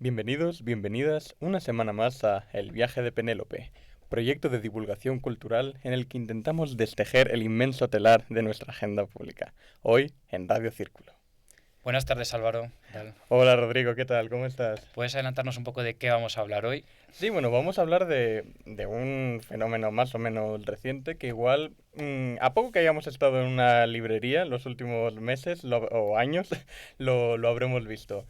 Bienvenidos, bienvenidas una semana más a El viaje de Penélope, proyecto de divulgación cultural en el que intentamos destejer el inmenso telar de nuestra agenda pública, hoy en Radio Círculo. Buenas tardes, Álvaro. ¿Qué tal? Hola Rodrigo, ¿qué tal? ¿Cómo estás? ¿Puedes adelantarnos un poco de qué vamos a hablar hoy? Sí, bueno, vamos a hablar de un fenómeno más o menos reciente que igual, a poco que hayamos estado en una librería en los últimos meses o años, lo habremos visto.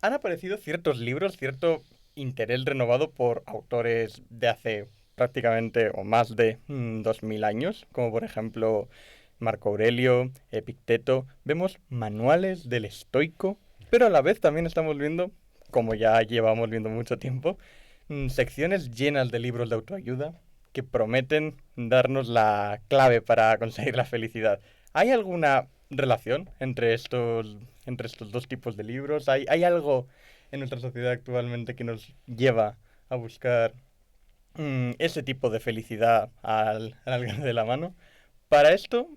Han aparecido ciertos libros, cierto interés renovado por autores de hace prácticamente o más de 2000 años, como por ejemplo Marco Aurelio, Epicteto. Vemos manuales del estoico, pero a la vez también estamos viendo, como ya llevamos viendo mucho tiempo, secciones llenas de libros de autoayuda que prometen darnos la clave para conseguir la felicidad. ¿Hay alguna relación entre estos dos tipos de libros? ¿Hay algo en nuestra sociedad actualmente que nos lleva a buscar ese tipo de felicidad al alcance de la mano? Para esto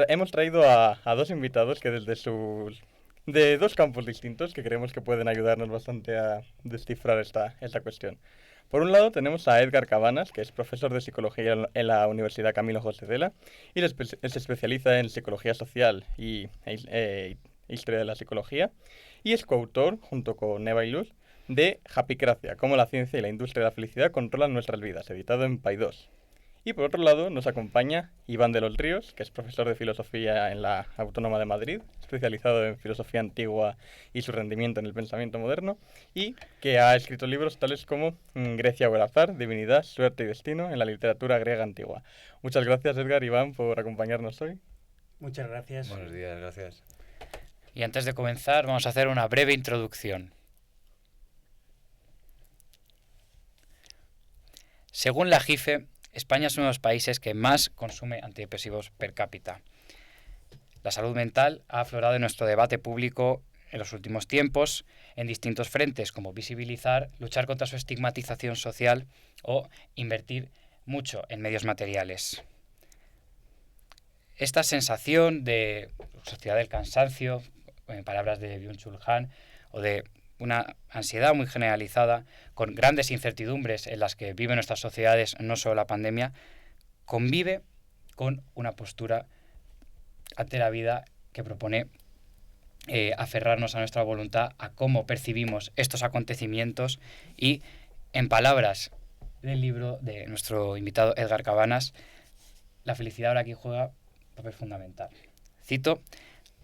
hemos traído a dos invitados que de dos campos distintos que creemos que pueden ayudarnos bastante a descifrar esta cuestión. Por un lado tenemos a Edgar Cabanas, que es profesor de psicología en la Universidad Camilo José Cela y se especializa en psicología social y historia de la psicología, y es coautor, junto con Eva y Luz, de Happycracia, cómo la ciencia y la industria de la felicidad controlan nuestras vidas, editado en Paidós. Y por otro lado nos acompaña Iván de los Ríos, que es profesor de filosofía en la Autónoma de Madrid, especializado en filosofía antigua y su rendimiento en el pensamiento moderno, y que ha escrito libros tales como Grecia o el azar, Divinidad, Suerte y Destino en la literatura griega antigua. Muchas gracias, Edgar y Iván, por acompañarnos hoy. Muchas gracias. Buenos días, gracias. Y antes de comenzar, vamos a hacer una breve introducción. Según la JIFE, España es uno de los países que más consume antidepresivos per cápita. La salud mental ha aflorado en nuestro debate público en los últimos tiempos en distintos frentes, como visibilizar, luchar contra su estigmatización social o invertir mucho en medios materiales. Esta sensación de sociedad del cansancio, en palabras de Byung-Chul Han, o de una ansiedad muy generalizada, con grandes incertidumbres en las que viven nuestras sociedades, no solo la pandemia, convive con una postura ante la vida que propone aferrarnos a nuestra voluntad, a cómo percibimos estos acontecimientos y, en palabras del libro de nuestro invitado Edgar Cabanas, la felicidad ahora aquí juega un papel fundamental. Cito: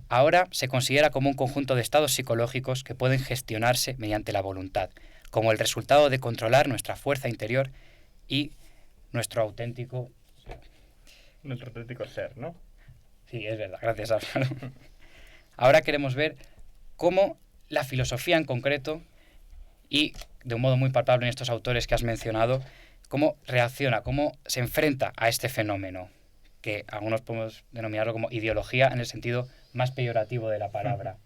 ahora se considera como un conjunto de estados psicológicos que pueden gestionarse mediante la voluntad, como el resultado de controlar nuestra fuerza interior y nuestro auténtico ser, ¿no? Sí, es verdad, gracias Álvaro. Ahora queremos ver cómo la filosofía en concreto, y de un modo muy palpable en estos autores que has mencionado, cómo reacciona, cómo se enfrenta a este fenómeno, que algunos podemos denominarlo como ideología en el sentido más peyorativo de la palabra.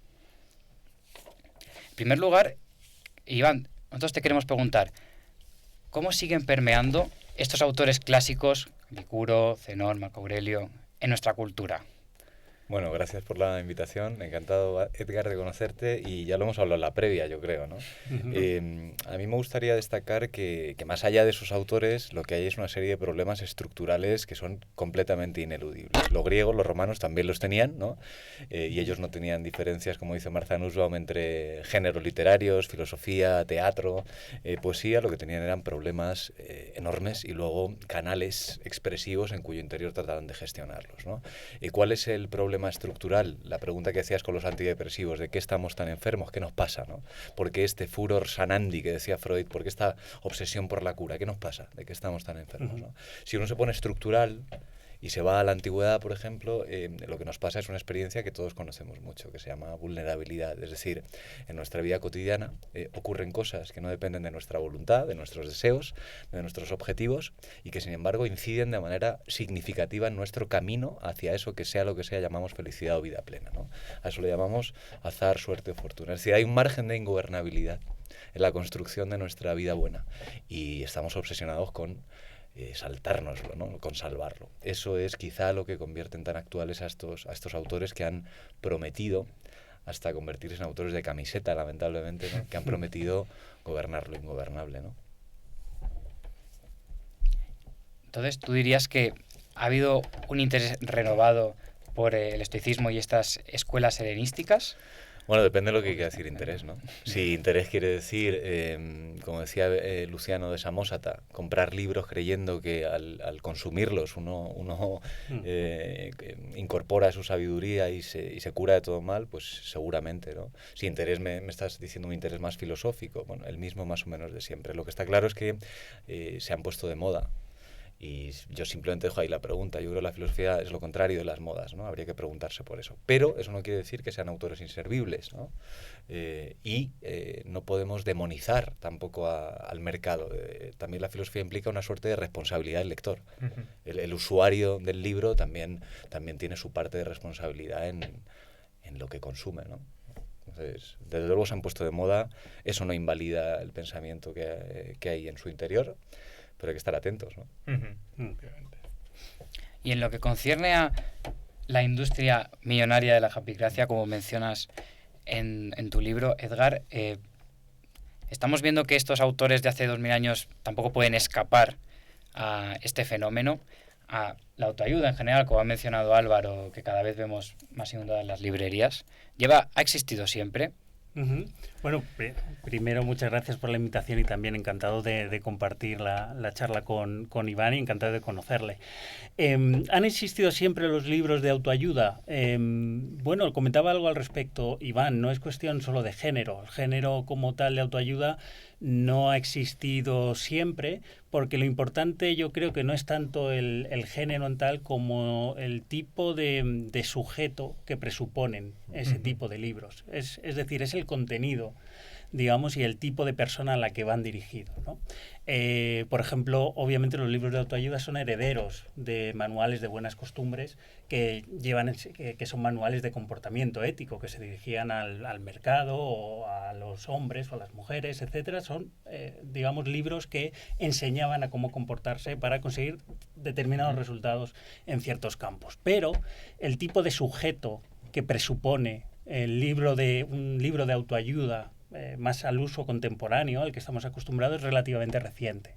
En primer lugar, Iván, nosotros te queremos preguntar, ¿cómo siguen permeando estos autores clásicos, Epicuro, Zenón, Marco Aurelio, en nuestra cultura? Bueno, gracias por la invitación. Encantado, Edgar, de conocerte, y ya lo hemos hablado en la previa, yo creo, ¿no? A mí me gustaría destacar que más allá de esos autores, lo que hay es una serie de problemas estructurales que son completamente ineludibles. Los griegos, los romanos también los tenían, ¿no? Y ellos no tenían diferencias, como dice Martha Nussbaum, entre géneros literarios, filosofía, teatro, poesía. Lo que tenían eran problemas enormes y luego canales expresivos en cuyo interior trataban de gestionarlos, ¿no? ¿Cuál es el problema estructural? La pregunta que hacías con los antidepresivos, ¿de qué estamos tan enfermos? ¿Qué nos pasa, no? ¿Por qué este furor sanandi que decía Freud? ¿Por qué esta obsesión por la cura? ¿Qué nos pasa? ¿De qué estamos tan enfermos, no? Si uno se pone estructural y se va a la antigüedad, por ejemplo, lo que nos pasa es una experiencia que todos conocemos mucho, que se llama vulnerabilidad. Es decir, en nuestra vida cotidiana ocurren cosas que no dependen de nuestra voluntad, de nuestros deseos, de nuestros objetivos, y que sin embargo inciden de manera significativa en nuestro camino hacia eso que sea lo que sea llamamos felicidad o vida plena, ¿no? A eso le llamamos azar, suerte o fortuna. Es decir, hay un margen de ingobernabilidad en la construcción de nuestra vida buena, y estamos obsesionados con saltárnoslo, ¿no? Con salvarlo. Eso es quizá lo que convierten tan actuales a estos autores que han prometido hasta convertirse en autores de camiseta, lamentablemente, ¿no? Que han prometido gobernar lo ingobernable, ¿no? Entonces, ¿tú dirías que ha habido un interés renovado por el estoicismo y estas escuelas helenísticas? Bueno, depende de lo que quiera decir interés, ¿no? Si interés quiere decir, como decía Luciano de Samosata, comprar libros creyendo que al consumirlos uno incorpora su sabiduría y se cura de todo mal, pues seguramente, ¿no? Si interés me estás diciendo un interés más filosófico, bueno, el mismo más o menos de siempre. Lo que está claro es que se han puesto de moda. Y yo simplemente dejo ahí la pregunta. Yo creo que la filosofía es lo contrario de las modas, ¿no? Habría que preguntarse por eso. Pero eso no quiere decir que sean autores inservibles, ¿no? No podemos demonizar tampoco al mercado. También la filosofía implica una suerte de responsabilidad del lector. Uh-huh. El usuario del libro también tiene su parte de responsabilidad en lo que consume, ¿no? Entonces, desde luego se han puesto de moda. Eso no invalida el pensamiento que hay en su interior, pero hay que estar atentos, ¿no? Uh-huh. Y en lo que concierne a la industria millonaria de la japicracia, como mencionas en tu libro, Edgar, estamos viendo que estos autores de hace 2000 años tampoco pueden escapar a este fenómeno, a la autoayuda en general, como ha mencionado Álvaro, que cada vez vemos más inundadas las librerías. ¿Ha existido siempre? Uh-huh. Bueno, primero muchas gracias por la invitación y también encantado de compartir la charla con Iván y encantado de conocerle. ¿Han existido siempre los libros de autoayuda? Bueno, comentaba algo al respecto, Iván, no es cuestión solo de género. El género como tal de autoayuda no ha existido siempre, porque lo importante yo creo que no es tanto el género en tal como el tipo de sujeto que presuponen ese tipo de libros. Es decir, es el contenido, digamos, y el tipo de persona a la que van dirigidos, ¿no? Por ejemplo, obviamente los libros de autoayuda son herederos de manuales de buenas costumbres que son manuales de comportamiento ético que se dirigían al mercado o a los hombres o a las mujeres, etcétera. Son, digamos, libros que enseñaban a cómo comportarse para conseguir determinados resultados en ciertos campos. Pero el tipo de sujeto que presupone un libro de autoayuda más al uso contemporáneo, al que estamos acostumbrados, es relativamente reciente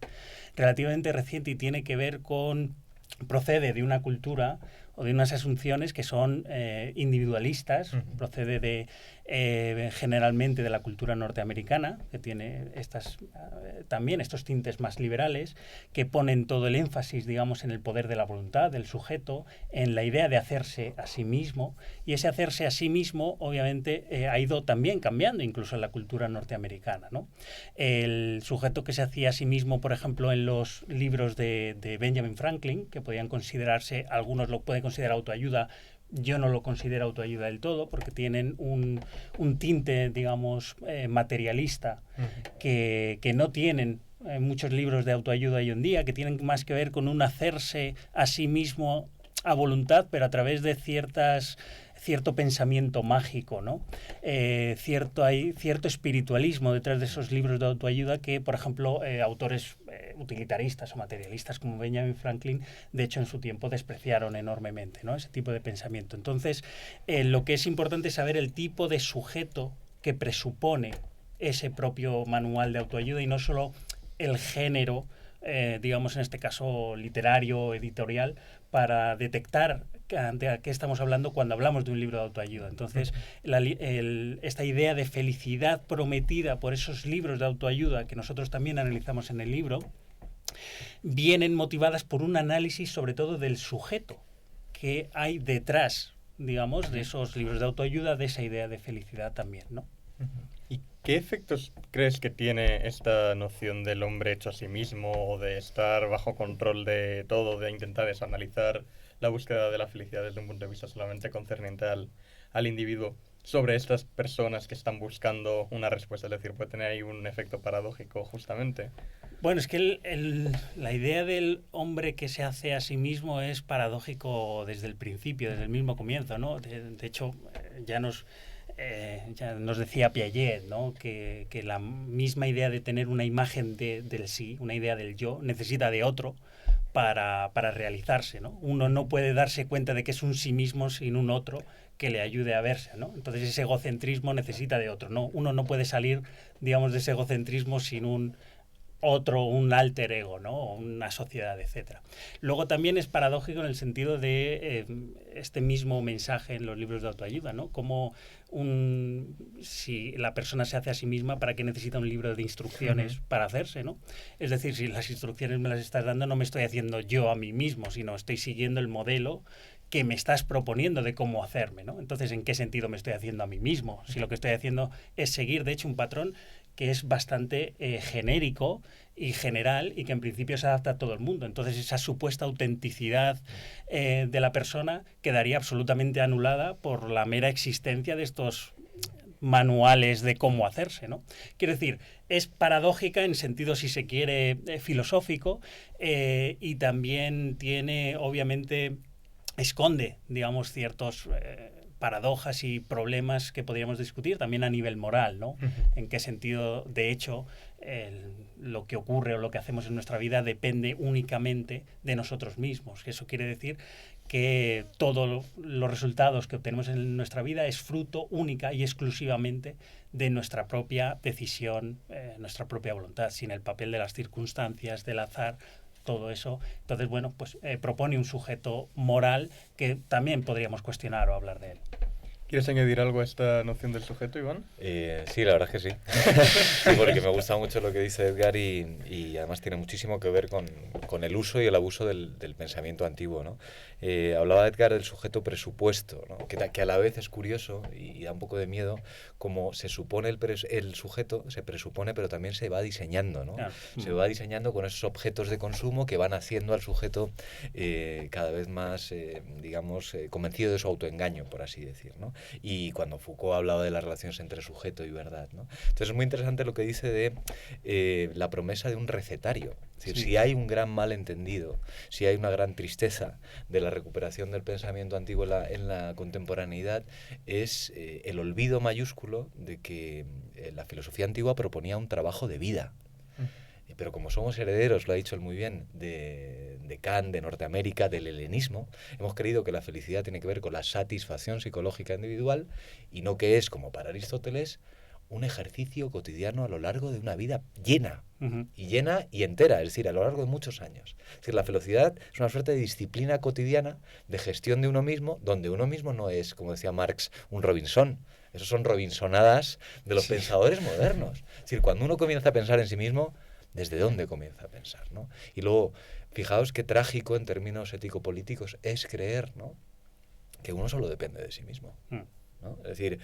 y tiene que ver procede de una cultura o de unas asunciones que son individualistas, procede generalmente de la cultura norteamericana, que tiene también estos tintes más liberales, que ponen todo el énfasis, digamos, en el poder de la voluntad del sujeto, en la idea de hacerse a sí mismo, y ese hacerse a sí mismo, obviamente, ha ido también cambiando incluso en la cultura norteamericana, ¿no? El sujeto que se hacía a sí mismo, por ejemplo, en los libros de Benjamin Franklin, que podían considerarse, algunos lo pueden considerar autoayuda, yo no lo considero autoayuda del todo, porque tienen un tinte, digamos, materialista, que no tienen muchos libros de autoayuda hoy en día, que tienen más que ver con un hacerse a sí mismo a voluntad, pero a través de cierto pensamiento mágico, ¿no? Hay cierto espiritualismo detrás de esos libros de autoayuda que, por ejemplo, autores utilitaristas o materialistas como Benjamin Franklin, de hecho, en su tiempo despreciaron enormemente, ¿no? Ese tipo de pensamiento. Entonces, lo que es importante es saber el tipo de sujeto que presupone ese propio manual de autoayuda y no solo el género, digamos, en este caso literario, editorial, para detectar de qué estamos hablando cuando hablamos de un libro de autoayuda. Entonces, esta idea de felicidad prometida por esos libros de autoayuda que nosotros también analizamos en el libro, vienen motivadas por un análisis sobre todo del sujeto que hay detrás, digamos, de esos libros de autoayuda, de esa idea de felicidad también, ¿no? ¿Y qué efectos crees que tiene esta noción del hombre hecho a sí mismo o de estar bajo control de todo, de intentar desanalizar la búsqueda de la felicidad desde un punto de vista solamente concerniente al individuo sobre estas personas que están buscando una respuesta? Es decir, puede tener ahí un efecto paradójico justamente. Bueno, es que la idea del hombre que se hace a sí mismo es paradójico desde el principio, desde el mismo comienzo, ¿no? De hecho, ya nos decía Piaget, ¿no? que la misma idea de tener una imagen del sí, una idea del yo, necesita de otro para realizarse, ¿no? Uno no puede darse cuenta de que es un sí mismo sin un otro que le ayude a verse, ¿no? Entonces ese egocentrismo necesita de otro, ¿no? Uno no puede salir, digamos, de ese egocentrismo sin un alter ego, ¿no? Una sociedad, etcétera. Luego también es paradójico en el sentido de este mismo mensaje en los libros de autoayuda, ¿no? Como si la persona se hace a sí misma, ¿para qué necesita un libro de instrucciones para hacerse, ¿no? Es decir, si las instrucciones me las estás dando, no me estoy haciendo yo a mí mismo, sino estoy siguiendo el modelo que me estás proponiendo de cómo hacerme, ¿no? Entonces, ¿en qué sentido me estoy haciendo a mí mismo? Si lo que estoy haciendo es seguir, de hecho, un patrón que es bastante genérico y general y que en principio se adapta a todo el mundo. Entonces esa supuesta autenticidad de la persona quedaría absolutamente anulada por la mera existencia de estos manuales de cómo hacerse, ¿no? Quiero decir, es paradójica en sentido, si se quiere, filosófico, y también tiene, obviamente, esconde, digamos, ciertos paradojas y problemas que podríamos discutir también a nivel moral, ¿no? En qué sentido, de hecho, lo que ocurre o lo que hacemos en nuestra vida depende únicamente de nosotros mismos. Eso quiere decir que todos los resultados que obtenemos en nuestra vida es fruto única y exclusivamente de nuestra propia decisión, nuestra propia voluntad, sin el papel de las circunstancias, del azar, todo eso. Entonces, bueno, pues propone un sujeto moral que también podríamos cuestionar o hablar de él. ¿Quieres añadir algo a esta noción del sujeto, Iván? Sí, la verdad es que sí. Sí, porque me gusta mucho lo que dice Edgar y además tiene muchísimo que ver con el uso y el abuso del pensamiento antiguo, ¿no? Hablaba Edgar del sujeto presupuesto, ¿no? Que a la vez es curioso y da un poco de miedo, como se supone el sujeto, se presupone, pero también se va diseñando, ¿no? Claro. Se va diseñando con esos objetos de consumo que van haciendo al sujeto cada vez más, digamos, convencido de su autoengaño, por así decir, ¿no? Y cuando Foucault hablaba de las relaciones entre sujeto y verdad, ¿no? Entonces es muy interesante lo que dice de la promesa de un recetario. Es decir, si hay un gran malentendido, si hay una gran tristeza de la recuperación del pensamiento antiguo en la contemporaneidad, es el olvido mayúsculo de que la filosofía antigua proponía un trabajo de vida. Pero como somos herederos, lo ha dicho él muy bien, de Kant, de Norteamérica, del helenismo, hemos creído que la felicidad tiene que ver con la satisfacción psicológica individual y no que es, como para Aristóteles, un ejercicio cotidiano a lo largo de una vida llena, y llena y entera, es decir, a lo largo de muchos años. Es decir, la felicidad es una suerte de disciplina cotidiana, de gestión de uno mismo, donde uno mismo no es, como decía Marx, un Robinson. Esos son Robinsonadas de los pensadores modernos. Es decir, cuando uno comienza a pensar en sí mismo, ¿desde dónde comienza a pensar, ¿no? Y luego, fijaos qué trágico en términos ético-políticos es creer, ¿no?, que uno solo depende de sí mismo, ¿no? Es decir,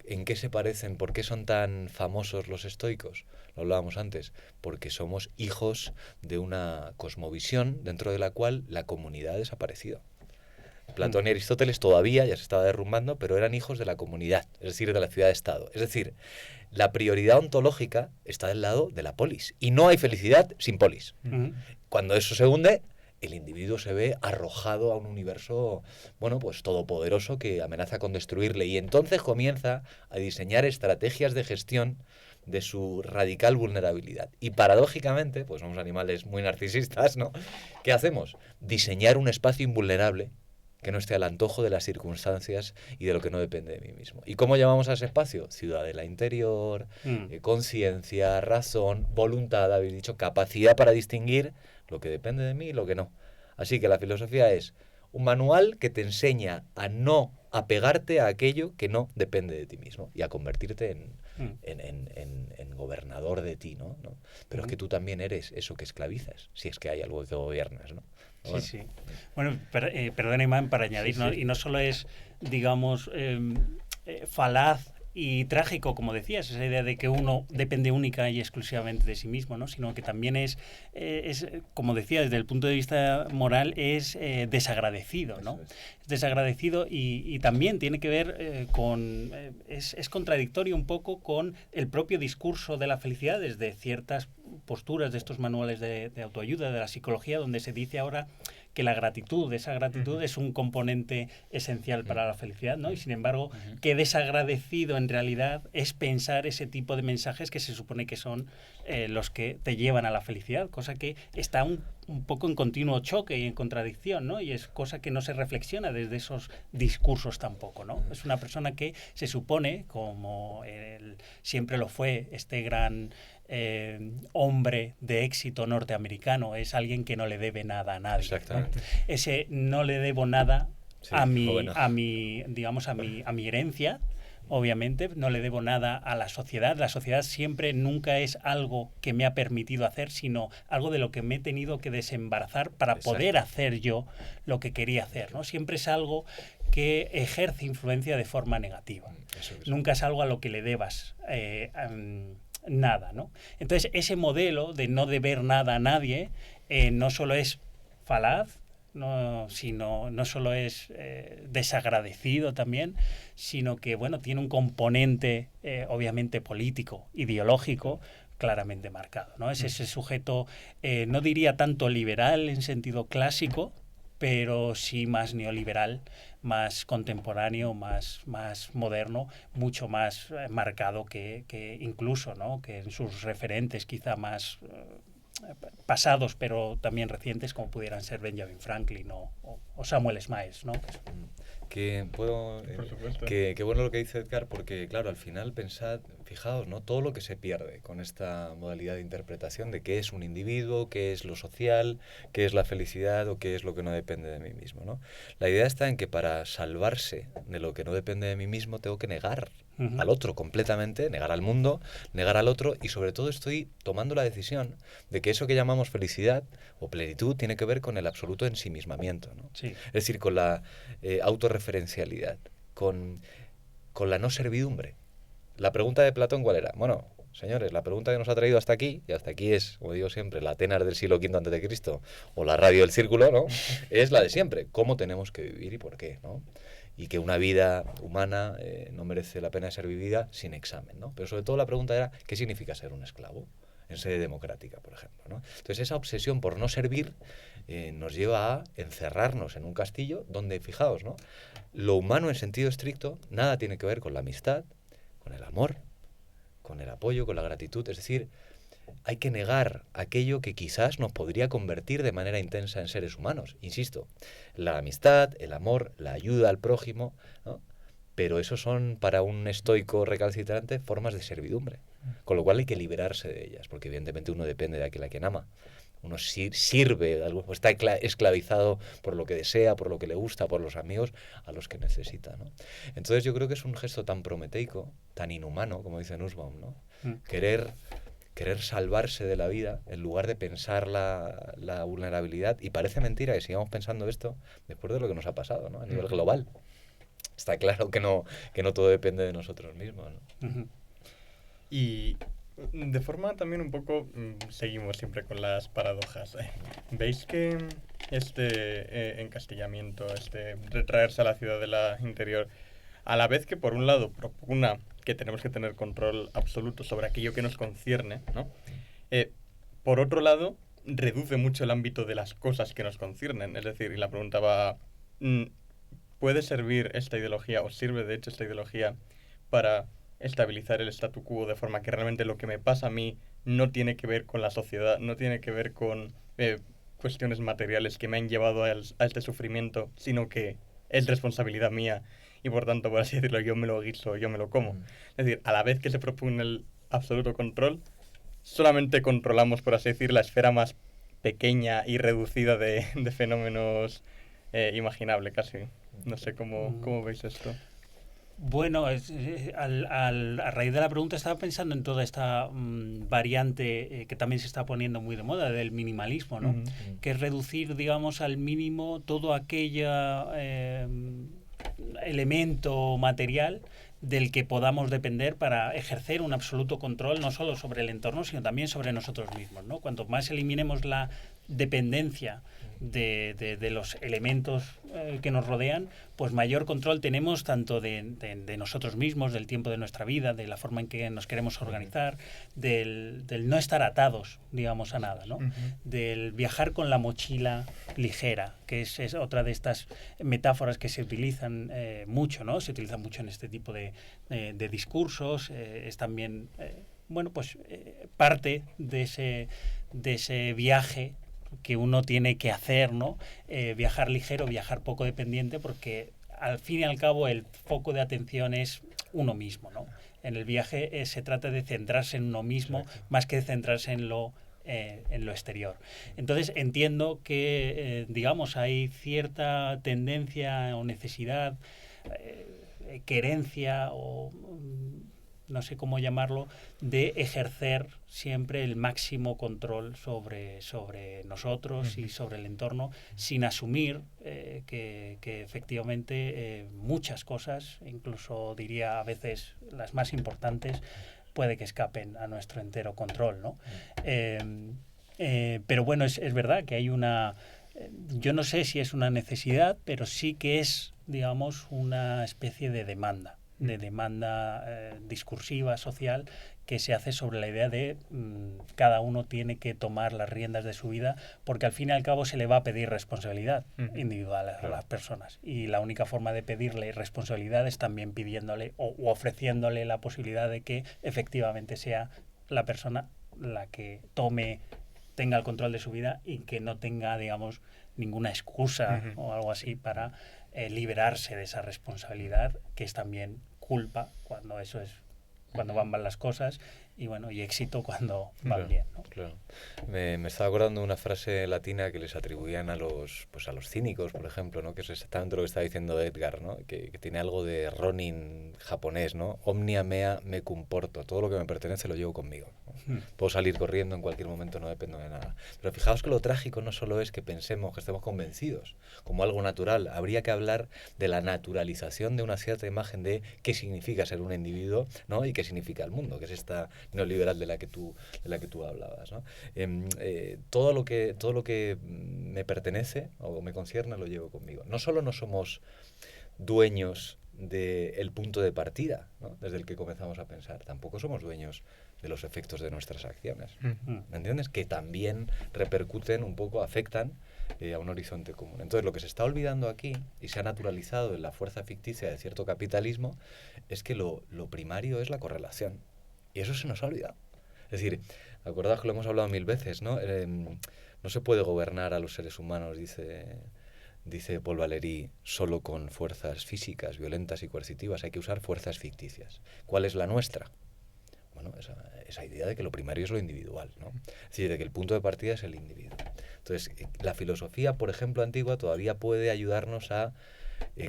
¿en qué se parecen? ¿Por qué son tan famosos los estoicos? Lo hablábamos antes, porque somos hijos de una cosmovisión dentro de la cual la comunidad ha desaparecido. Platón y Aristóteles todavía ya se estaba derrumbando, pero eran hijos de la comunidad, es decir, de la ciudad-estado. Es decir, la prioridad ontológica está del lado de la polis. Y no hay felicidad sin polis. Cuando eso se hunde, el individuo se ve arrojado a un universo, bueno, pues todopoderoso que amenaza con destruirle. Y entonces comienza a diseñar estrategias de gestión de su radical vulnerabilidad. Y paradójicamente, pues somos animales muy narcisistas, ¿no? ¿Qué hacemos? Diseñar un espacio invulnerable que no esté al antojo de las circunstancias y de lo que no depende de mí mismo. ¿Y cómo llamamos a ese espacio? Ciudadela interior, conciencia, razón, voluntad, habéis dicho, capacidad para distinguir lo que depende de mí y lo que no. Así que la filosofía es un manual que te enseña a no apegarte a aquello que no depende de ti mismo y a convertirte en gobernador de ti, ¿no? Pero es que tú también eres eso que esclavizas, si es que hay algo que gobiernas, ¿no? Bueno. Sí. Bueno, perdona, Iván, para añadir, ¿no? Y no solo es, digamos, falaz y trágico, como decías, esa idea de que uno depende única y exclusivamente de sí mismo, ¿no? Sino que también es, como decía, desde el punto de vista moral, es desagradecido, ¿no? Es desagradecido y también tiene que ver con... es contradictorio un poco con el propio discurso de la felicidad desde ciertas posturas de estos manuales de autoayuda, de la psicología, donde se dice ahora que la gratitud, esa gratitud es un componente esencial para la felicidad, ¿no? Y sin embargo, qué desagradecido en realidad es pensar ese tipo de mensajes que se supone que son los que te llevan a la felicidad, cosa que está un poco en continuo choque y en contradicción, ¿no? Y es cosa que no se reflexiona desde esos discursos tampoco, ¿no? Es una persona que se supone, como siempre lo fue este gran hombre de éxito norteamericano, es alguien que no le debe nada a nadie. Exactamente. ¿No? Ese no le debo nada Sí, a mi herencia. Obviamente, no le debo nada a la sociedad. La sociedad siempre nunca es algo que me ha permitido hacer, sino algo de lo que me he tenido que desembarazar para poder hacer yo lo que quería hacer, ¿no? Siempre es algo que ejerce influencia de forma negativa. Eso. Nunca es algo a lo que le debas nada, ¿no? Entonces, ese modelo de no deber nada a nadie no solo es falaz, no solo es desagradecido también, sino que, bueno, tiene un componente obviamente político, ideológico, claramente marcado, ¿no? Es ese sujeto, no diría tanto liberal en sentido clásico, pero sí más neoliberal, más contemporáneo, más moderno, mucho más marcado que incluso, ¿no? Que en sus referentes quizá más pasados, pero también recientes, como pudieran ser Benjamin Franklin o Samuel Smiles, ¿no? Que bueno lo que dice Edgar, porque claro, al final fijaos, ¿no? Todo lo que se pierde con esta modalidad de interpretación de qué es un individuo, qué es lo social, qué es la felicidad o qué es lo que no depende de mí mismo, ¿no? La idea está en que para salvarse de lo que no depende de mí mismo tengo que negar al otro completamente, negar al mundo, negar al otro, y sobre todo estoy tomando la decisión de que eso que llamamos felicidad o plenitud tiene que ver con el absoluto ensimismamiento, ¿no? Sí. Es decir, con la autorreferencialidad, con la no servidumbre. La pregunta de Platón, ¿cuál era? Bueno, señores, la pregunta que nos ha traído hasta aquí, y hasta aquí es, como digo siempre, la Atenas del siglo V a.C. o la radio del círculo, ¿no? Es la de siempre. ¿Cómo tenemos que vivir y por qué, ¿no? Y que una vida humana no merece la pena ser vivida sin examen, ¿no? Pero sobre todo la pregunta era, ¿qué significa ser un esclavo? En sede democrática, por ejemplo, ¿no? Entonces esa obsesión por no servir nos lleva a encerrarnos en un castillo donde, fijaos, ¿no? Lo humano en sentido estricto nada tiene que ver con la amistad, con el amor, con el apoyo, con la gratitud. Es decir, hay que negar aquello que quizás nos podría convertir de manera intensa en seres humanos. Insisto, la amistad, el amor, la ayuda al prójimo, ¿no? Pero eso son, para un estoico recalcitrante, formas de servidumbre. Con lo cual hay que liberarse de ellas, porque evidentemente uno depende de aquel a quien ama. Uno sirve, está esclavizado por lo que desea, por lo que le gusta, por los amigos a los que necesita, ¿no? Entonces yo creo que es un gesto tan prometeico, tan inhumano, como dice Nussbaum, ¿no? Querer salvarse de la vida en lugar de pensar la vulnerabilidad. Y parece mentira que sigamos pensando esto después de lo que nos ha pasado, ¿no? A nivel global. Está claro que no todo depende de nosotros mismos, ¿no? Y de forma también un poco, seguimos siempre con las paradojas. ¿Veis que este encastillamiento, retraerse a la ciudadela interior, a la vez que por un lado propugna que tenemos que tener control absoluto sobre aquello que nos concierne, ¿no? Por otro lado, reduce mucho el ámbito de las cosas que nos conciernen? Es decir, y la pregunta va, ¿puede servir esta ideología, o sirve de hecho esta ideología, para estabilizar el statu quo, de forma que realmente lo que me pasa a mí no tiene que ver con la sociedad, no tiene que ver con cuestiones materiales que me han llevado a este sufrimiento, sino que es responsabilidad mía y por tanto, por así decirlo, yo me lo guiso, yo me lo como? Es decir, a la vez que se propone el absoluto control, solamente controlamos, por así decir, la esfera más pequeña y reducida de fenómenos imaginable casi. No sé cómo veis esto. Bueno, a raíz de la pregunta estaba pensando en toda esta variante que también se está poniendo muy de moda del minimalismo, ¿no? Que es reducir, digamos, al mínimo todo aquel elemento material del que podamos depender para ejercer un absoluto control no solo sobre el entorno, sino también sobre nosotros mismos, ¿no? Cuanto más eliminemos la dependencia de los elementos que nos rodean, pues mayor control tenemos tanto de nosotros mismos, del tiempo de nuestra vida, de la forma en que nos queremos organizar, del no estar atados, digamos, a nada, ¿no? Del viajar con la mochila ligera, que es otra de estas metáforas que se utilizan mucho, ¿no? Se utilizan mucho en este tipo de discursos, es también, parte de ese viaje que uno tiene que hacer, ¿no? Viajar ligero, viajar poco dependiente, porque al fin y al cabo el foco de atención es uno mismo, ¿no? En el viaje se trata de centrarse en uno mismo, exacto, más que de centrarse en lo exterior. Entonces entiendo que, digamos, hay cierta tendencia o necesidad, querencia o no sé cómo llamarlo, de ejercer siempre el máximo control sobre nosotros y sobre el entorno, sin asumir que efectivamente muchas cosas, incluso diría a veces las más importantes, puede que escapen a nuestro entero control, ¿no? Pero bueno, es verdad que hay una... yo no sé si es una necesidad, pero sí que es, digamos, una especie de demanda discursiva, social, que se hace sobre la idea de cada uno tiene que tomar las riendas de su vida, porque al fin y al cabo se le va a pedir responsabilidad individual a las personas, y la única forma de pedirle responsabilidad es también pidiéndole o ofreciéndole la posibilidad de que efectivamente sea la persona la que tenga el control de su vida y que no tenga, digamos, ninguna excusa o algo así para liberarse de esa responsabilidad, que es también culpa cuando van mal las cosas, y bueno, y éxito cuando van bien, ¿no? Claro. Me estaba acordando de una frase latina que les atribuían a los cínicos, por ejemplo, ¿no? Que es exactamente lo que está diciendo Edgar, ¿no? Que tiene algo de Ronin japonés, ¿no? Omnia mea me comporto, todo lo que me pertenece lo llevo conmigo, ¿no? Puedo salir corriendo en cualquier momento, no dependo de nada. Pero fijaos que lo trágico no solo es que pensemos, que estemos convencidos como algo natural. Habría que hablar de la naturalización de una cierta imagen de qué significa ser un individuo, ¿no? Y qué significa el mundo, que es esta neoliberal de la que tú hablabas, ¿no? Todo lo que me pertenece o me concierne lo llevo conmigo. No solo no somos dueños del punto de partida, ¿no? Desde el que comenzamos a pensar, tampoco somos dueños de los efectos de nuestras acciones. ¿Me entiendes? Que también repercuten un poco, afectan a un horizonte común. Entonces, lo que se está olvidando aquí, y se ha naturalizado en la fuerza ficticia de cierto capitalismo, es que lo primario es la correlación. Y eso se nos ha olvidado. Es decir, acordaos que lo hemos hablado 1000 veces, ¿no? No se puede gobernar a los seres humanos, dice Paul Valéry, solo con fuerzas físicas, violentas y coercitivas. Hay que usar fuerzas ficticias. ¿Cuál es la nuestra? Bueno, esa idea de que lo primario es lo individual, ¿no? Es decir, de que el punto de partida es el individuo. Entonces, la filosofía, por ejemplo, antigua, todavía puede ayudarnos a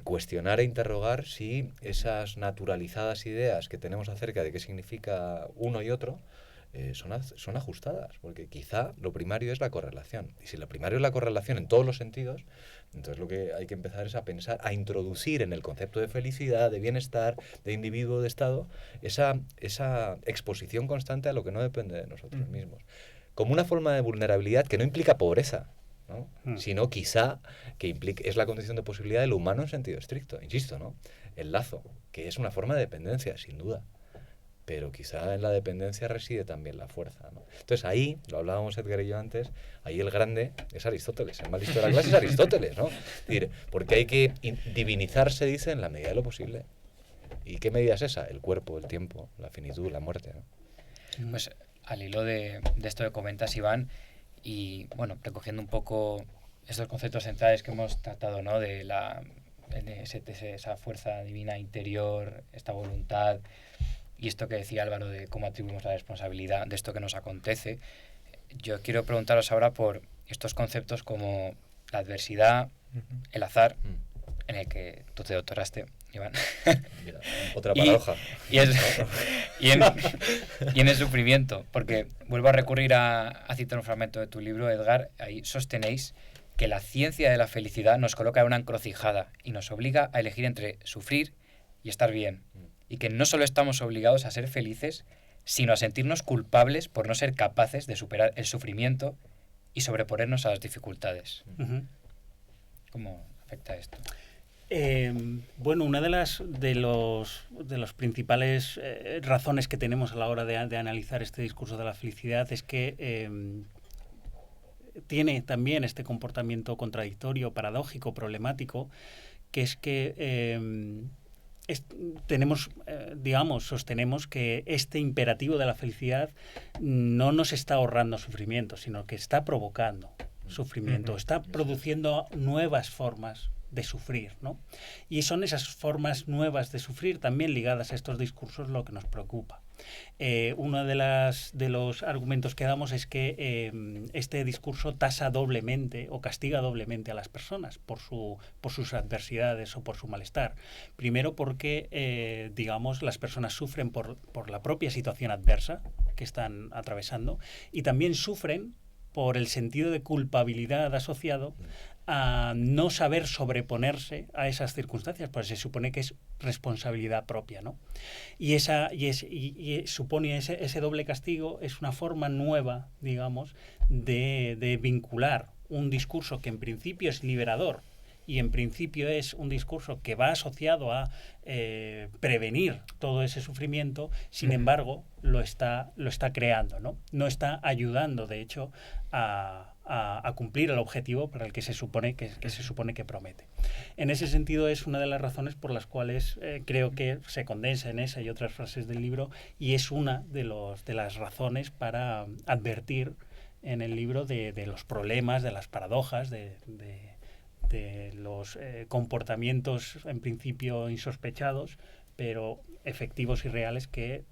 cuestionar e interrogar si esas naturalizadas ideas que tenemos acerca de qué significa uno y otro son ajustadas, porque quizá lo primario es la correlación. Y si lo primario es la correlación en todos los sentidos, entonces lo que hay que empezar es a pensar, a introducir en el concepto de felicidad, de bienestar, de individuo, de estado, esa exposición constante a lo que no depende de nosotros mismos. Como una forma de vulnerabilidad que no implica pobreza, ¿no? Sino quizá que es la condición de posibilidad del humano en sentido estricto, insisto, ¿no? El lazo, que es una forma de dependencia, sin duda, pero quizá en la dependencia reside también la fuerza, ¿no? Entonces ahí, lo hablábamos Edgar y yo antes, ahí el grande es Aristóteles, el más listo de la clase es Aristóteles, ¿no? Es decir, porque hay que divinizarse, dice, en la medida de lo posible. ¿Y qué medida es esa? El cuerpo, el tiempo, la finitud, la muerte, ¿no? Pues al hilo de esto que comentas, Iván, y bueno, recogiendo un poco estos conceptos centrales que hemos tratado, ¿no? De esa fuerza divina interior, esta voluntad, y esto que decía Álvaro de cómo atribuimos la responsabilidad de esto que nos acontece. Yo quiero preguntaros ahora por estos conceptos como la adversidad, el azar, en el que tú te doctoraste, Iván. Mira, otra paradoja. Y en el sufrimiento, porque vuelvo a recurrir a citar un fragmento de tu libro, Edgar. Ahí sostenéis que la ciencia de la felicidad nos coloca en una encrucijada y nos obliga a elegir entre sufrir y estar bien, y que no solo estamos obligados a ser felices, sino a sentirnos culpables por no ser capaces de superar el sufrimiento y sobreponernos a las dificultades. Ujú. ¿Cómo afecta esto? Bueno, una de los principales razones que tenemos a la hora de analizar este discurso de la felicidad es que tiene también este comportamiento contradictorio, paradójico, problemático, que es que sostenemos que este imperativo de la felicidad no nos está ahorrando sufrimiento, sino que está provocando sufrimiento, está produciendo nuevas formas de sufrir, ¿no? Y son esas formas nuevas de sufrir también ligadas a estos discursos lo que nos preocupa. Uno de los argumentos que damos es que este discurso tasa doblemente o castiga doblemente a las personas por sus adversidades o por su malestar. Primero porque, las personas sufren por la propia situación adversa que están atravesando y también sufren por el sentido de culpabilidad asociado a no saber sobreponerse a esas circunstancias, pues se supone que es responsabilidad propia, ¿no? Y supone ese doble castigo es una forma nueva, digamos, de vincular un discurso que en principio es liberador y en principio es un discurso que va asociado a prevenir todo ese sufrimiento, sin embargo lo está creando, ¿no? No está ayudando, de hecho, a cumplir el objetivo para el que se supone que promete. En ese sentido es una de las razones por las cuales creo que se condensa en esa y otras frases del libro, y es una de las razones para advertir en el libro de los problemas, de las paradojas, de los comportamientos en principio insospechados, pero efectivos y reales que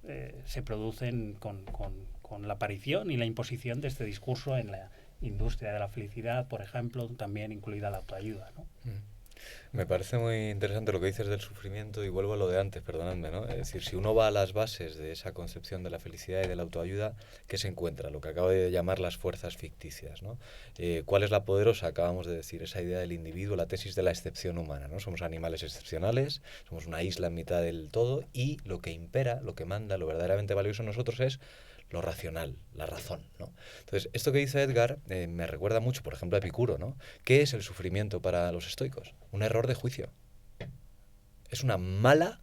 se producen con la aparición y la imposición de este discurso en la industria de la felicidad, por ejemplo, también incluida la autoayuda, ¿no? Me parece muy interesante lo que dices del sufrimiento y vuelvo a lo de antes, perdonadme, ¿no? Es decir, si uno va a las bases de esa concepción de la felicidad y de la autoayuda, ¿qué se encuentra? Lo que acabo de llamar las fuerzas ficticias, ¿no? ¿Cuál es la poderosa? Acabamos de decir, esa idea del individuo, la tesis de la excepción humana, ¿no? Somos animales excepcionales, somos una isla en mitad del todo y lo que impera, lo que manda, lo verdaderamente valioso en nosotros es lo racional, la razón, ¿no? Entonces, esto que dice Edgar me recuerda mucho, por ejemplo, a Epicuro, ¿no? ¿Qué es el sufrimiento para los estoicos? Un error de juicio. Es una mala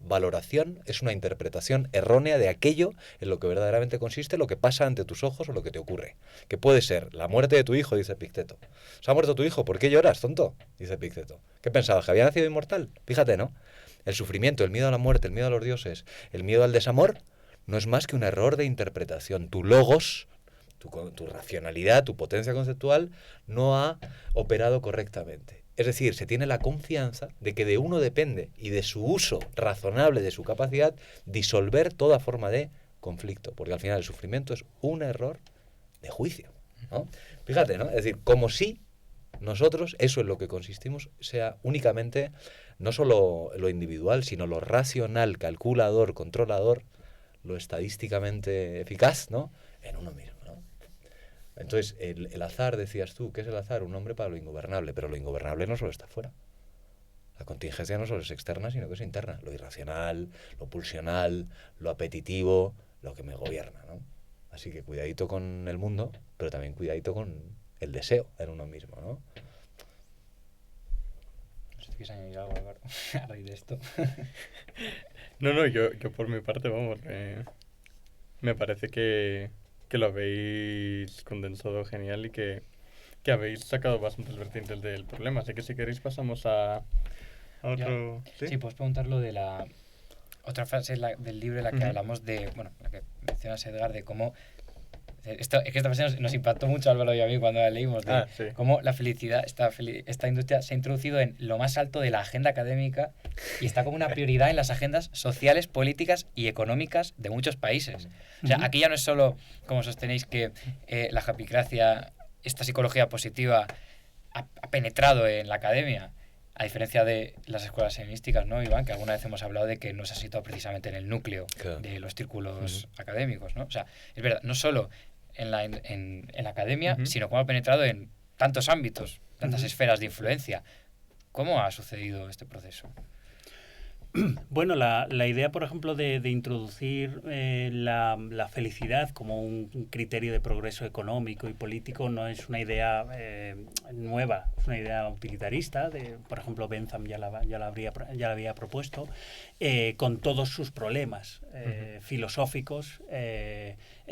valoración, es una interpretación errónea de aquello en lo que verdaderamente consiste, lo que pasa ante tus ojos o lo que te ocurre. Que puede ser la muerte de tu hijo, dice Epicteto. ¿Se ha muerto tu hijo? ¿Por qué lloras, tonto? Dice Epicteto. ¿Qué pensabas? ¿Que había nacido inmortal? Fíjate, ¿no? El sufrimiento, el miedo a la muerte, el miedo a los dioses, el miedo al desamor, no es más que un error de interpretación. Tu logos, tu racionalidad, tu potencia conceptual no ha operado correctamente. Es decir, se tiene la confianza de que de uno depende y de su uso razonable de su capacidad disolver toda forma de conflicto, porque al final el sufrimiento es un error de juicio, ¿no? Fíjate, ¿no? Es decir, como si nosotros, eso en lo que consistimos, sea únicamente no solo lo individual, sino lo racional, calculador, controlador, lo estadísticamente eficaz, ¿no? En uno mismo, ¿no? Entonces, el azar, decías tú, ¿qué es el azar? Un nombre para lo ingobernable, pero lo ingobernable no solo está fuera. La contingencia no solo es externa, sino que es interna. Lo irracional, lo pulsional, lo apetitivo, lo que me gobierna, ¿no? Así que cuidadito con el mundo, pero también cuidadito con el deseo en uno mismo, ¿no? No sé si quieres añadir algo, Álvaro, a raíz de esto. No, yo por mi parte, vamos, me parece que lo habéis condensado genial y que habéis sacado bastantes vertientes del problema. Así que si queréis pasamos a otro... Sí, puedes preguntar lo de la otra frase del libro en la que hablamos de, bueno, la que mencionas, Edgar, de cómo... es que esta frase nos impactó mucho a Álvaro y a mí cuando la leímos, de cómo la felicidad, esta industria se ha introducido en lo más alto de la agenda académica y está como una prioridad en las agendas sociales, políticas y económicas de muchos países. O sea, aquí ya no es solo, como sostenéis, que la japicracia, esta psicología positiva, ha penetrado en la academia, a diferencia de las escuelas helenísticas, ¿no, Iván? Que alguna vez hemos hablado de que no se ha situado precisamente en el núcleo de los círculos académicos, ¿no? O sea, es verdad, no solo en la academia, sino cómo ha penetrado en tantos ámbitos, tantas esferas de influencia. ¿Cómo ha sucedido este proceso? Bueno, la idea, por ejemplo, de introducir la felicidad como un criterio de progreso económico y político no es una idea nueva, es una idea utilitarista. Por ejemplo, Bentham ya la había propuesto, con todos sus problemas filosóficos,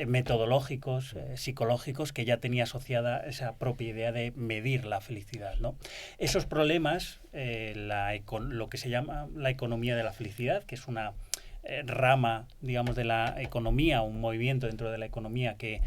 metodológicos, psicológicos, que ya tenía asociada esa propia idea de medir la felicidad, ¿no? Esos problemas, lo que se llama la economía de la felicidad, que es una rama, digamos, de la economía, un movimiento dentro de la economía que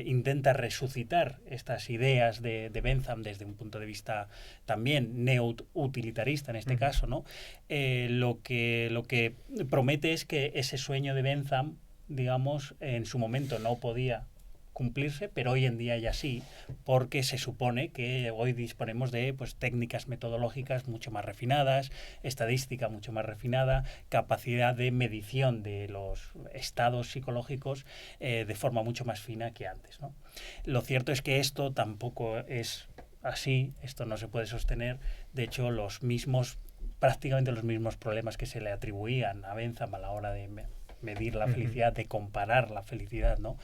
intenta resucitar estas ideas de Bentham desde un punto de vista también neo-utilitarista en este caso, ¿no? Lo que promete es que ese sueño de Bentham, digamos, en su momento no podía cumplirse, pero hoy en día ya sí, porque se supone que hoy disponemos de técnicas metodológicas mucho más refinadas, estadística mucho más refinada, capacidad de medición de los estados psicológicos de forma mucho más fina que antes, ¿no? Lo cierto es que esto tampoco es así, esto no se puede sostener. De hecho, prácticamente los mismos problemas que se le atribuían a Bentham a la hora de medir la felicidad, de comparar la felicidad, ¿no?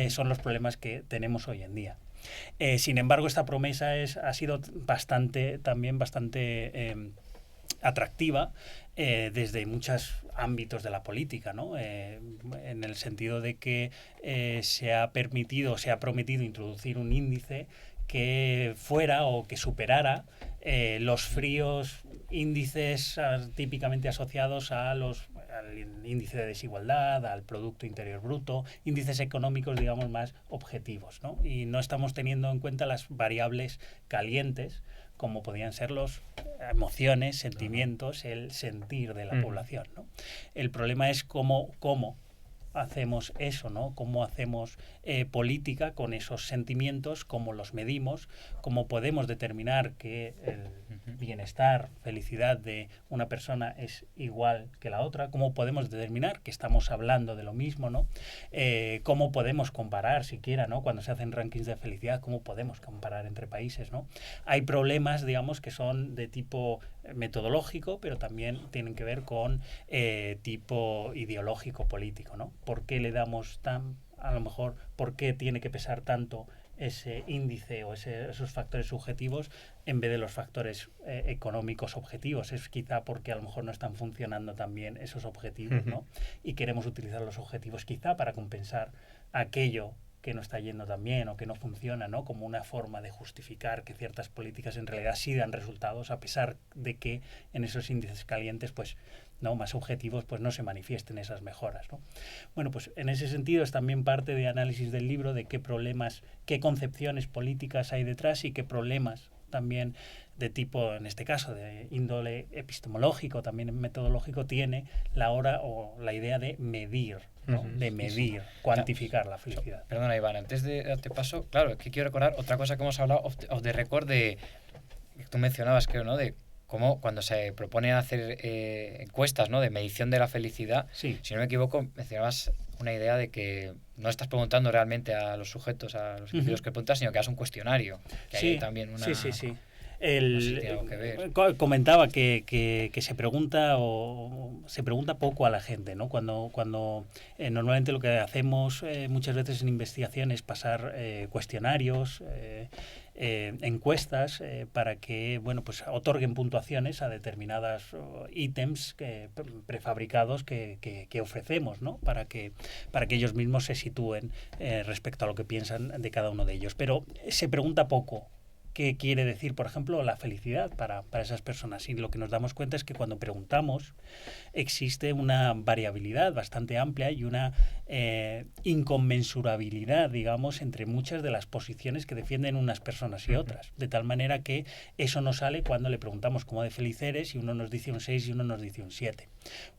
Son los problemas que tenemos hoy en día. Sin embargo, esta promesa ha sido bastante atractiva desde muchos ámbitos de la política, ¿no? En el sentido de que se ha prometido introducir un índice que fuera o que superara los fríos índices típicamente asociados al índice de desigualdad, al Producto Interior Bruto, índices económicos, digamos, más objetivos, ¿no? Y no estamos teniendo en cuenta las variables calientes, como podían ser las emociones, sentimientos, el sentir de la población, ¿no? El problema es cómo hacemos eso, ¿no? Cómo hacemos política con esos sentimientos, cómo los medimos, cómo podemos determinar que el bienestar, felicidad de una persona es igual que la otra, cómo podemos determinar que estamos hablando de lo mismo, ¿no? Cómo podemos comparar siquiera, ¿no? Cuando se hacen rankings de felicidad, cómo podemos comparar entre países, ¿no? Hay problemas, digamos, que son de tipo metodológico, pero también tienen que ver con tipo ideológico político, ¿no? ¿Por qué le damos a lo mejor, por qué tiene que pesar tanto ese índice o esos factores subjetivos en vez de los factores económicos objetivos? Es quizá porque a lo mejor no están funcionando tan bien esos objetivos, ¿no? Y queremos utilizar los objetivos quizá para compensar aquello que no está yendo tan bien o que no funciona, ¿no? Como una forma de justificar que ciertas políticas en realidad sí dan resultados, a pesar de que en esos índices calientes, pues, ¿no?, más objetivos, pues no se manifiesten esas mejoras, ¿no? Bueno, pues en ese sentido es también parte de análisis del libro de qué problemas, qué concepciones políticas hay detrás y qué problemas también de tipo, en este caso, de índole epistemológico, también metodológico, tiene la idea de medir, ¿no? De medir, cuantificar la felicidad. Perdona, Iván, antes de darte paso, claro, que quiero recordar otra cosa que hemos hablado off the record que tú mencionabas, creo, ¿no? De cómo cuando se propone hacer encuestas, ¿no?, de medición de la felicidad, sí. Si no me equivoco, mencionabas una idea de que no estás preguntando realmente a los sujetos, a los individuos que preguntas, sino que haces un cuestionario. Que sí, hay también una... sí. No sé si tiene algo que ver. Comentaba que se pregunta poco a la gente, ¿no? Cuando normalmente lo que hacemos muchas veces en investigación es pasar cuestionarios, encuestas para que, bueno, pues otorguen puntuaciones a determinadas ítems prefabricados que ofrecemos, ¿no? Para que ellos mismos se sitúen respecto a lo que piensan de cada uno de ellos. Pero se pregunta poco qué quiere decir, por ejemplo, la felicidad para esas personas. Y lo que nos damos cuenta es que cuando preguntamos existe una variabilidad bastante amplia y una inconmensurabilidad, digamos, entre muchas de las posiciones que defienden unas personas y otras. De tal manera que eso no sale cuando le preguntamos cómo de feliz eres y uno nos dice un 6 y uno nos dice un 7.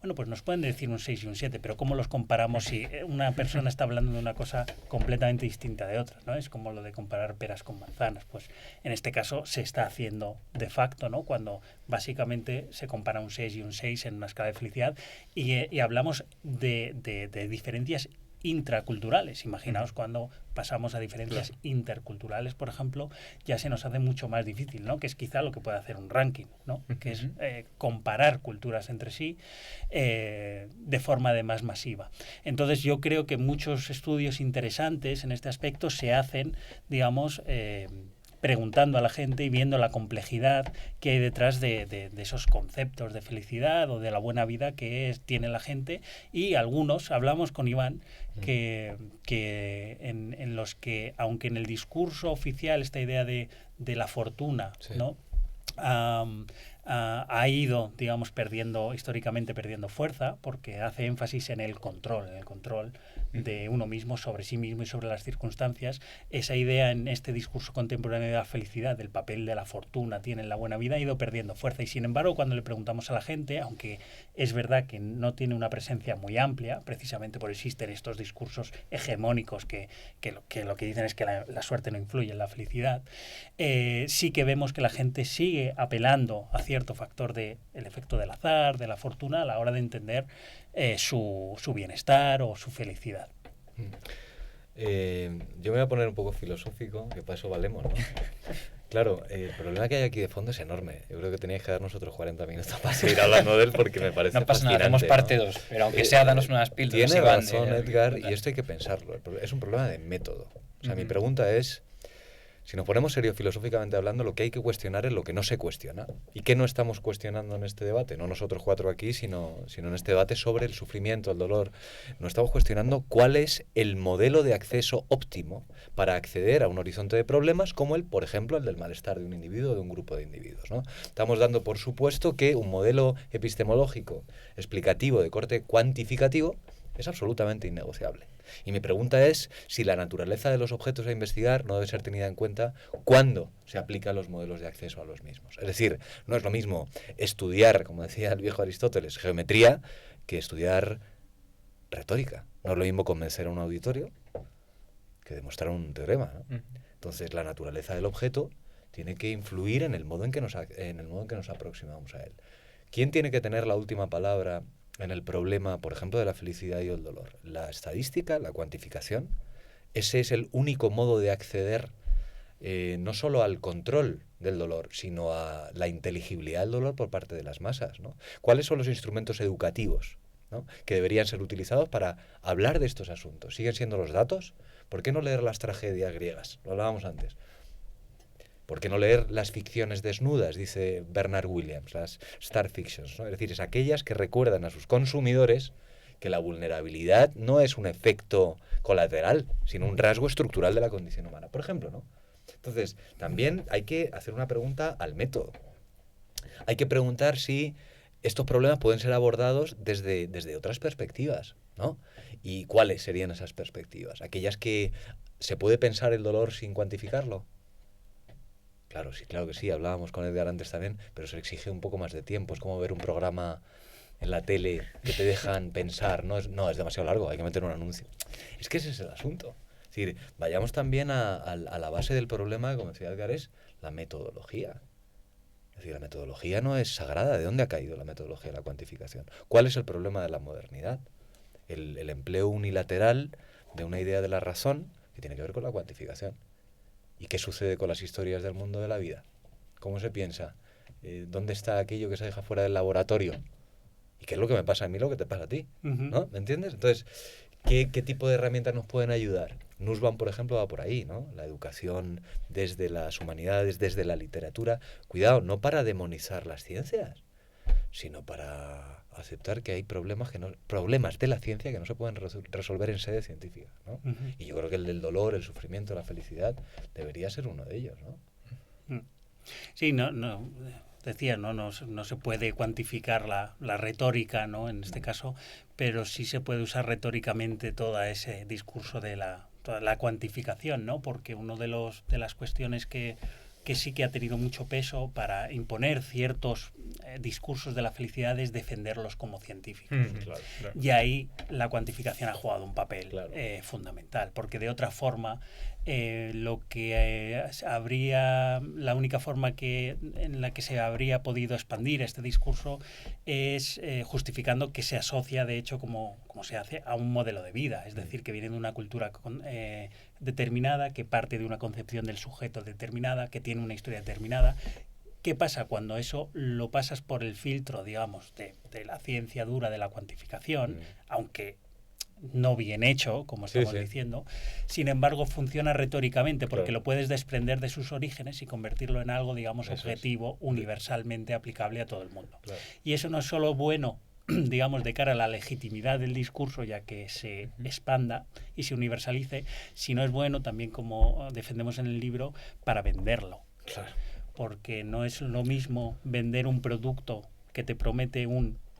Bueno, pues nos pueden decir un 6 y un 7, pero ¿cómo los comparamos si una persona está hablando de una cosa completamente distinta de otra, ¿no? Es como lo de comparar peras con manzanas. Pues en este caso se está haciendo de facto, ¿no? Cuando básicamente se compara un 6 y un 6 en una escala de felicidad y hablamos de diferencias intraculturales. Imaginaos cuando pasamos a diferencias interculturales, por ejemplo, ya se nos hace mucho más difícil, ¿no? Que es quizá lo que puede hacer un ranking, ¿no? Que es comparar culturas entre sí de forma además masiva. Entonces yo creo que muchos estudios interesantes en este aspecto se hacen, digamos, preguntando a la gente y viendo la complejidad que hay detrás de esos conceptos de felicidad o de la buena vida que tiene la gente, y algunos, hablamos con Iván, que en los que, aunque en el discurso oficial esta idea de la fortuna, sí, ¿no? Ha ido, digamos, históricamente perdiendo fuerza, porque hace énfasis en el control de uno mismo sobre sí mismo y sobre las circunstancias. Esa idea en este discurso contemporáneo de la felicidad, del papel de la fortuna tiene en la buena vida, ha ido perdiendo fuerza. Y sin embargo, cuando le preguntamos a la gente, aunque es verdad que no tiene una presencia muy amplia, precisamente por existen estos discursos hegemónicos que lo que dicen es que la suerte no influye en la felicidad, sí que vemos que la gente sigue apelando a cierto factor del efecto del azar, de la fortuna, a la hora de entender su bienestar o su felicidad. Yo me voy a poner un poco filosófico, que para eso valemos, ¿no? Claro, el problema que hay aquí de fondo es enorme. Yo creo que teníais que darnos otros 40 minutos para seguir hablando de él, porque me parece no pasa fascinante. Nada, hacemos parte 2, pero aunque sea, danos unas píldoras. Tiene razón Edgar, y esto hay que pensarlo. Es un problema de método. O sea, mi pregunta es, si nos ponemos serio filosóficamente hablando, lo que hay que cuestionar es lo que no se cuestiona. ¿Y qué no estamos cuestionando en este debate? No nosotros cuatro aquí, sino en este debate sobre el sufrimiento, el dolor. No estamos cuestionando cuál es el modelo de acceso óptimo para acceder a un horizonte de problemas como por ejemplo, el del malestar de un individuo o de un grupo de individuos, ¿no? Estamos dando por supuesto que un modelo epistemológico, explicativo, de corte cuantificativo, es absolutamente innegociable. Y mi pregunta es si la naturaleza de los objetos a investigar no debe ser tenida en cuenta cuando se aplican los modelos de acceso a los mismos. Es decir, no es lo mismo estudiar, como decía el viejo Aristóteles, geometría, que estudiar retórica. No es lo mismo convencer a un auditorio que demostrar un teorema, ¿no? Entonces, la naturaleza del objeto tiene que influir en el modo en que nos aproximamos a él. ¿Quién tiene que tener la última palabra en el problema, por ejemplo, de la felicidad y el dolor? La estadística, la cuantificación. Ese es el único modo de acceder no solo al control del dolor, sino a la inteligibilidad del dolor por parte de las masas, ¿no? ¿Cuáles son los instrumentos educativos, ¿no?, que deberían ser utilizados para hablar de estos asuntos? ¿Siguen siendo los datos? ¿Por qué no leer las tragedias griegas? Lo hablábamos antes. ¿Por qué no leer las ficciones desnudas? Dice Bernard Williams, las star fictions, ¿no? Es decir, es aquellas que recuerdan a sus consumidores que la vulnerabilidad no es un efecto colateral, sino un rasgo estructural de la condición humana, por ejemplo, ¿no? Entonces, también hay que hacer una pregunta al método. Hay que preguntar si estos problemas pueden ser abordados desde otras perspectivas, ¿no? ¿Y cuáles serían esas perspectivas? ¿Aquellas que se puede pensar el dolor sin cuantificarlo? Claro, sí, claro que sí, hablábamos con Edgar antes también, pero se exige un poco más de tiempo. Es como ver un programa en la tele que te dejan pensar, no es demasiado largo, hay que meter un anuncio. Es que ese es el asunto. Es decir, vayamos también a la base del problema, como decía Edgar, es la metodología. Es decir, la metodología no es sagrada. ¿De dónde ha caído la metodología de la cuantificación? ¿Cuál es el problema de la modernidad? El empleo unilateral de una idea de la razón que tiene que ver con la cuantificación. ¿Y qué sucede con las historias del mundo de la vida? ¿Cómo se piensa? ¿Dónde está aquello que se deja fuera del laboratorio? ¿Y qué es lo que me pasa a mí, lo que te pasa a ti? ¿No? ¿Me entiendes? Entonces, ¿qué tipo de herramientas nos pueden ayudar? Nussbaum, por ejemplo, va por ahí, ¿no? La educación desde las humanidades, desde la literatura. Cuidado, no para demonizar las ciencias, sino para aceptar que hay problemas de la ciencia que no se pueden resolver en sede científica, ¿no? Y yo creo que el del dolor, el sufrimiento, la felicidad debería ser uno de ellos, ¿no? Sí, no decía, no se puede cuantificar la retórica, ¿no?, en este caso, pero sí se puede usar retóricamente todo ese discurso de toda la cuantificación, ¿no? Porque uno de las cuestiones que que sí que ha tenido mucho peso para imponer ciertos discursos de la felicidad es defenderlos como científicos. Claro. Y ahí la cuantificación ha jugado un papel fundamental, porque de otra forma lo que la única forma en la que se habría podido expandir este discurso es justificando que se asocia, de hecho, como se hace, a un modelo de vida, es decir, que viene de una cultura determinada, que parte de una concepción del sujeto determinada, que tiene una historia determinada. ¿Qué pasa cuando eso lo pasas por el filtro, digamos, de la ciencia dura de la cuantificación, aunque no bien hecho, como estamos diciendo? Sin embargo, funciona retóricamente porque lo puedes desprender de sus orígenes y convertirlo en algo, digamos, objetivo, universalmente aplicable a todo el mundo. Y eso no es solo bueno, digamos, de cara a la legitimidad del discurso, ya que se expanda y se universalice, sino es bueno también, como defendemos en el libro, para venderlo. Porque no es lo mismo vender un producto que te promete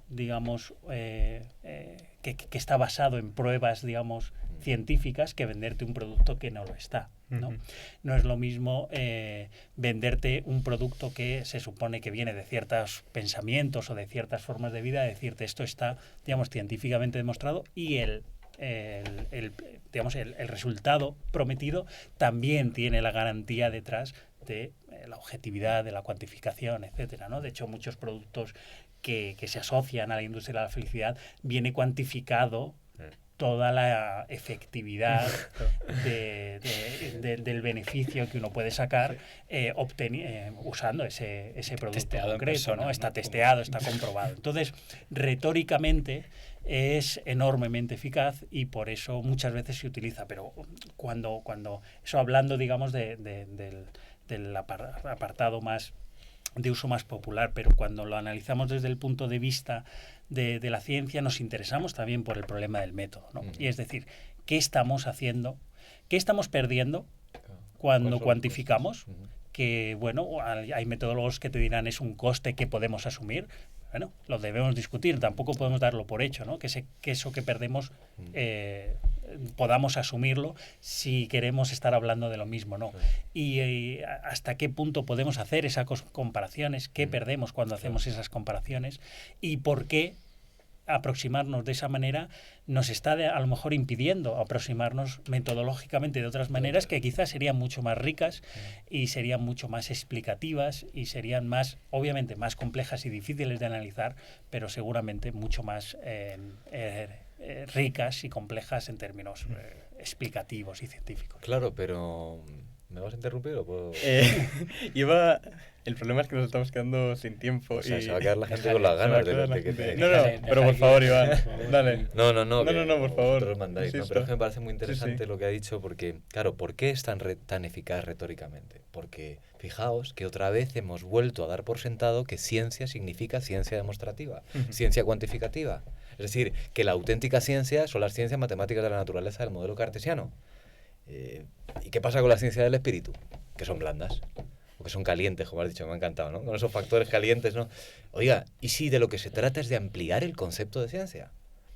digamos, que está basado en pruebas, digamos, científicas, que venderte un producto que no lo está, ¿no? No es lo mismo venderte un producto que se supone que viene de ciertos pensamientos o de ciertas formas de vida, decirte esto está, digamos, científicamente demostrado, y digamos, el resultado prometido también tiene la garantía detrás de la objetividad, de la cuantificación, etcétera, ¿no? De hecho, muchos productos que se asocian a la industria de la felicidad viene cuantificado toda la efectividad del beneficio que uno puede sacar usando ese producto concreto, ¿no? Está testeado, está comprobado. Entonces, retóricamente es enormemente eficaz y por eso muchas veces se utiliza, pero cuando eso, hablando, digamos, del apartado más de uso más popular, pero cuando lo analizamos desde el punto de vista de la ciencia, nos interesamos también por el problema del método, ¿no? Y es decir, ¿qué estamos haciendo? ¿Qué estamos perdiendo cuando cuantificamos? Que, bueno, hay metodólogos que te dirán es un coste que podemos asumir. Bueno, lo debemos discutir, tampoco podemos darlo por hecho, ¿no? Que eso que perdemos podamos asumirlo si queremos estar hablando de lo mismo, ¿no? Y hasta qué punto podemos hacer esas comparaciones, qué perdemos cuando hacemos esas comparaciones y por qué aproximarnos de esa manera nos está a lo mejor impidiendo aproximarnos metodológicamente de otras maneras que quizás serían mucho más ricas y serían mucho más explicativas y serían más, obviamente, más complejas y difíciles de analizar, pero seguramente mucho más ricas y complejas en términos explicativos y científicos. Claro, pero ¿me vas a interrumpir o puedo...? El problema es que nos estamos quedando sin tiempo. O sea, se va a quedar la gente con las ganas de que te... No, pero por favor, Iván, dale. No, por favor. Vosotros mandáis, ¿no? Pero es que me parece muy interesante lo que ha dicho porque, claro, ¿por qué es tan eficaz retóricamente? Porque fijaos que otra vez hemos vuelto a dar por sentado que ciencia significa ciencia demostrativa, ciencia cuantificativa. Es decir, que la auténtica ciencia son las ciencias matemáticas de la naturaleza del modelo cartesiano. ¿Y qué pasa con la ciencia del espíritu? Que son blandas. Que son calientes, como has dicho, me ha encantado, ¿no? Con esos factores calientes, ¿no? Oiga, ¿y si de lo que se trata es de ampliar el concepto de ciencia?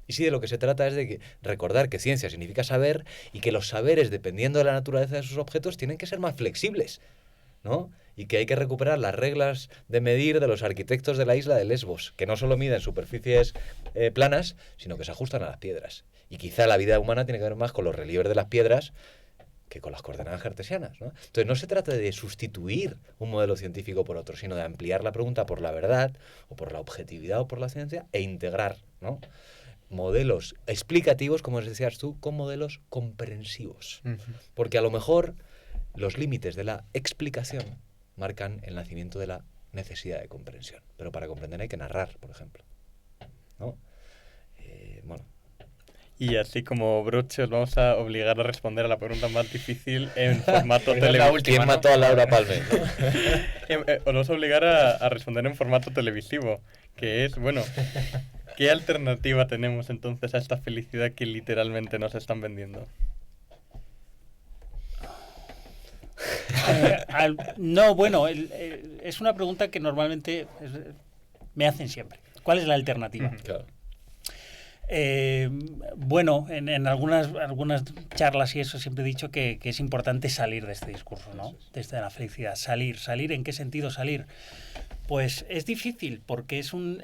¿Y si de lo que se trata es de recordar que ciencia significa saber y que los saberes, dependiendo de la naturaleza de sus objetos, tienen que ser más flexibles, ¿no? Y que hay que recuperar las reglas de medir de los arquitectos de la isla de Lesbos, que no solo miden superficies planas, sino que se ajustan a las piedras. Y quizá la vida humana tiene que ver más con los relieves de las piedras que con las coordenadas cartesianas, ¿no? Entonces no se trata de sustituir un modelo científico por otro, sino de ampliar la pregunta por la verdad, o por la objetividad, o por la ciencia, e integrar, ¿no?, modelos explicativos, como decías tú, con modelos comprensivos. Porque a lo mejor los límites de la explicación marcan el nacimiento de la necesidad de comprensión. Pero para comprender hay que narrar, por ejemplo, ¿no? Bueno. Y así como broche os vamos a obligar a responder a la pregunta más difícil en formato televisivo. ¿Quién mató a Laura Palmer? Os vamos a obligar a responder en formato televisivo, que es, bueno, ¿qué alternativa tenemos entonces a esta felicidad que literalmente nos están vendiendo? No, bueno, es una pregunta que normalmente me hacen siempre. ¿Cuál es la alternativa? Claro. Bueno, en algunas charlas y eso siempre he dicho que es importante salir de este discurso, ¿no? Desde la felicidad. ¿Salir? ¿En qué sentido salir? Pues es difícil porque es un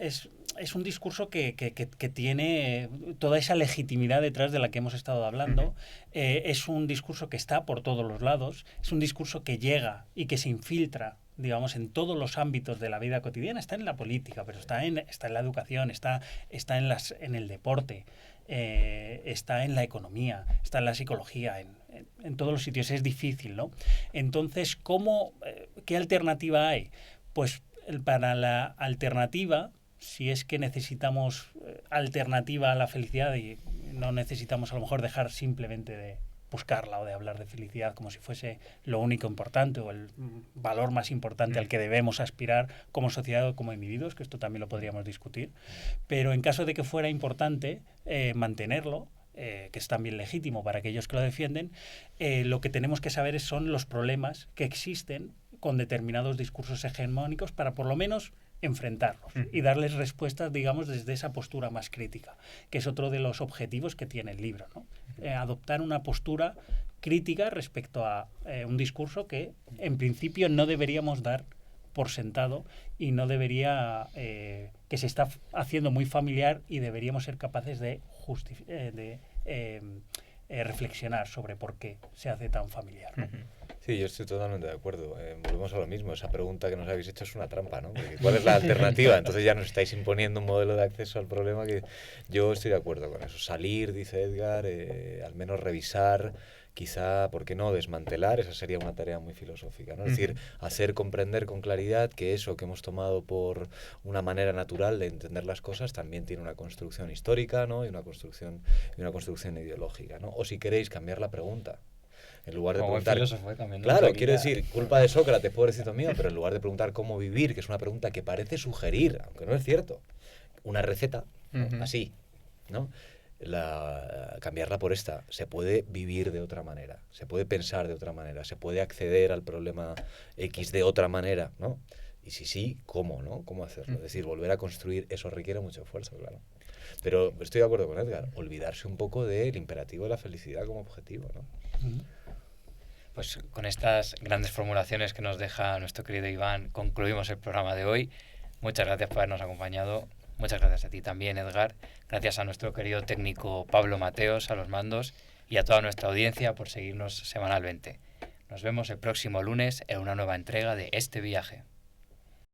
discurso que tiene toda esa legitimidad detrás de la que hemos estado hablando. Es un discurso que está por todos los lados. Es un discurso que llega y que se infiltra, digamos, en todos los ámbitos de la vida cotidiana. Está en la política, pero está en la educación, está en el deporte, está en la economía, está en la psicología, en todos los sitios. Es difícil, ¿no? Entonces, ¿qué alternativa hay? Pues para la alternativa, si es que necesitamos alternativa a la felicidad y no necesitamos a lo mejor dejar simplemente de buscarla o de hablar de felicidad como si fuese lo único importante o el valor más importante al que debemos aspirar como sociedad o como individuos, que esto también lo podríamos discutir, pero en caso de que fuera importante mantenerlo, que es también legítimo para aquellos que lo defienden, lo que tenemos que saber son los problemas que existen con determinados discursos hegemónicos para por lo menos enfrentarlos y darles respuestas, digamos, desde esa postura más crítica, que es otro de los objetivos que tiene el libro, ¿no? Adoptar una postura crítica respecto a un discurso que en principio no deberíamos dar por sentado y no debería, que se está haciendo muy familiar y deberíamos ser capaces de reflexionar sobre por qué se hace tan familiar, ¿no? Sí, yo estoy totalmente de acuerdo. Volvemos a lo mismo. Esa pregunta que nos habéis hecho es una trampa, ¿no? Porque ¿cuál es la alternativa? Entonces ya nos estáis imponiendo un modelo de acceso al problema que yo estoy de acuerdo con eso. Salir, dice Edgar, al menos revisar, quizá, ¿por qué no? Desmantelar, esa sería una tarea muy filosófica, ¿no? Es decir, hacer comprender con claridad que eso que hemos tomado por una manera natural de entender las cosas también tiene una construcción histórica, ¿no? Y una construcción ideológica, ¿no? O si queréis cambiar la pregunta. En lugar de preguntar, claro, quiero decir, culpa de Sócrates, pobrecito mío, pero en lugar de preguntar cómo vivir, que es una pregunta que parece sugerir, aunque no es cierto, una receta, ¿no? Así, ¿no? Cambiarla por esta. Se puede vivir de otra manera, se puede pensar de otra manera, se puede acceder al problema X de otra manera, ¿no? Y si sí, ¿cómo, no? ¿Cómo hacerlo? Es decir, volver a construir, eso requiere mucho esfuerzo, claro. Pero estoy de acuerdo con Edgar, olvidarse un poco del imperativo de la felicidad como objetivo, ¿no? Pues con estas grandes formulaciones que nos deja nuestro querido Iván, concluimos el programa de hoy. Muchas gracias por habernos acompañado. Muchas gracias a ti también, Edgar. Gracias a nuestro querido técnico Pablo Mateos, a los mandos, y a toda nuestra audiencia por seguirnos semanalmente. Nos vemos el próximo lunes en una nueva entrega de Este Viaje.